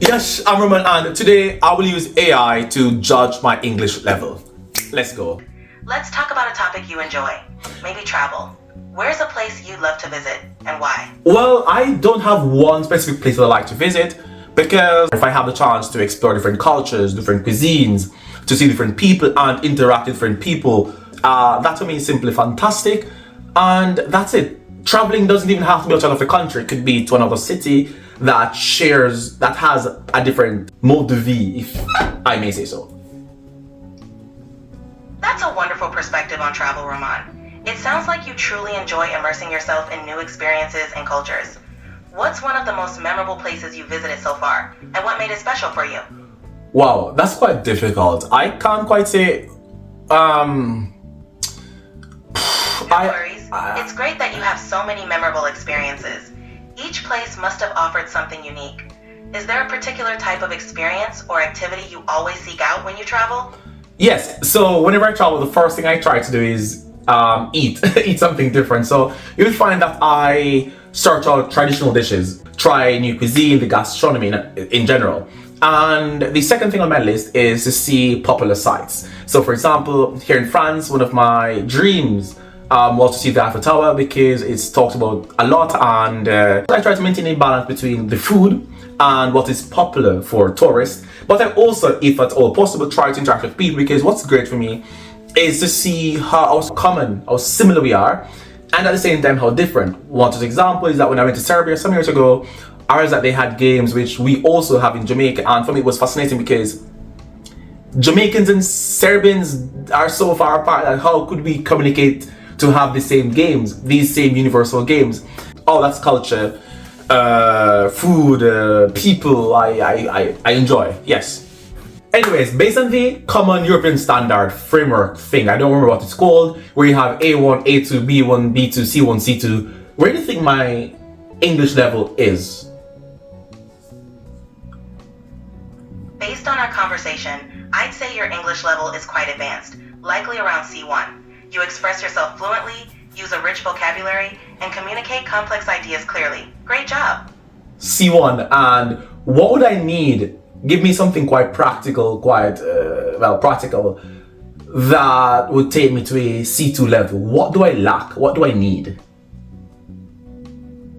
Yes, I'm Roman, and today I will use AI to judge my English level. Let's go. Let's talk about a topic you enjoy. Maybe travel. Where's a place you'd love to visit and why? Well, I don't have one specific place that I like to visit because if I have the chance to explore different cultures, different cuisines, to see different people and interact with different people, that to me is simply fantastic. And that's it. Traveling doesn't even have to be outside of the country. It could be to another city that has a different mode de vie, if I may say so. That's a wonderful perspective on travel, Roman. It sounds like you truly enjoy immersing yourself in new experiences and cultures. What's one of the most memorable places you visited so far, and what made it special for you? Wow, that's quite difficult. I can't quite say. No worries. It's great that you have so many memorable experiences. Each place must have offered something unique. Is there a particular type of experience or activity you always seek out when you travel? Yes, so whenever I travel, the first thing I try to do is eat eat something different. So you'll find that I search out traditional dishes, try new cuisine, the gastronomy in general. And the second thing on my list is to see popular sites. So for example, here in France, one of my dreams was to see the Eiffel Tower because it's talked about a lot, and I try to maintain a balance between the food and what is popular for tourists. But I also, if at all possible, try to interact with people, because what's great for me is to see how similar we are, and at the same time how different. One example is that when I went to Serbia some years ago, I heard that they had games which we also have in Jamaica, and for me it was fascinating because Jamaicans and Serbians are so far apart that how could we communicate to have the same games, these same universal games? Oh, that's culture, food, people. I enjoy. Yes. Anyways, based on the common European standard framework thing, I don't remember what it's called, where you have A1, A2, B1, B2, C1, C2. Where do you think my English level is? Based on our conversation, I'd say your English level is quite advanced, likely around C1. You express yourself fluently, use a rich vocabulary, and communicate complex ideas clearly. Great job! C1, and what would I need? Give me something quite practical, practical, that would take me to a C2 level. What do I lack? What do I need?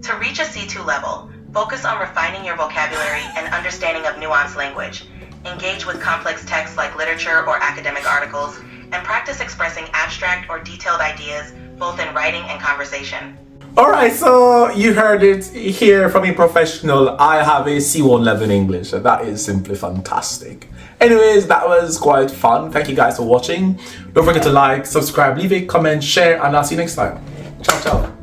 To reach a C2 level, focus on refining your vocabulary and understanding of nuanced language. Engage with complex texts like literature or academic articles, and practice expressing abstract or detailed ideas both in writing and conversation. Alright, so you heard it here from a professional. I have a C1 level in English, and that is simply fantastic. Anyways, that was quite fun. Thank you guys for watching. Don't forget to like, subscribe, leave a comment, share, and I'll see you next time. Ciao, ciao.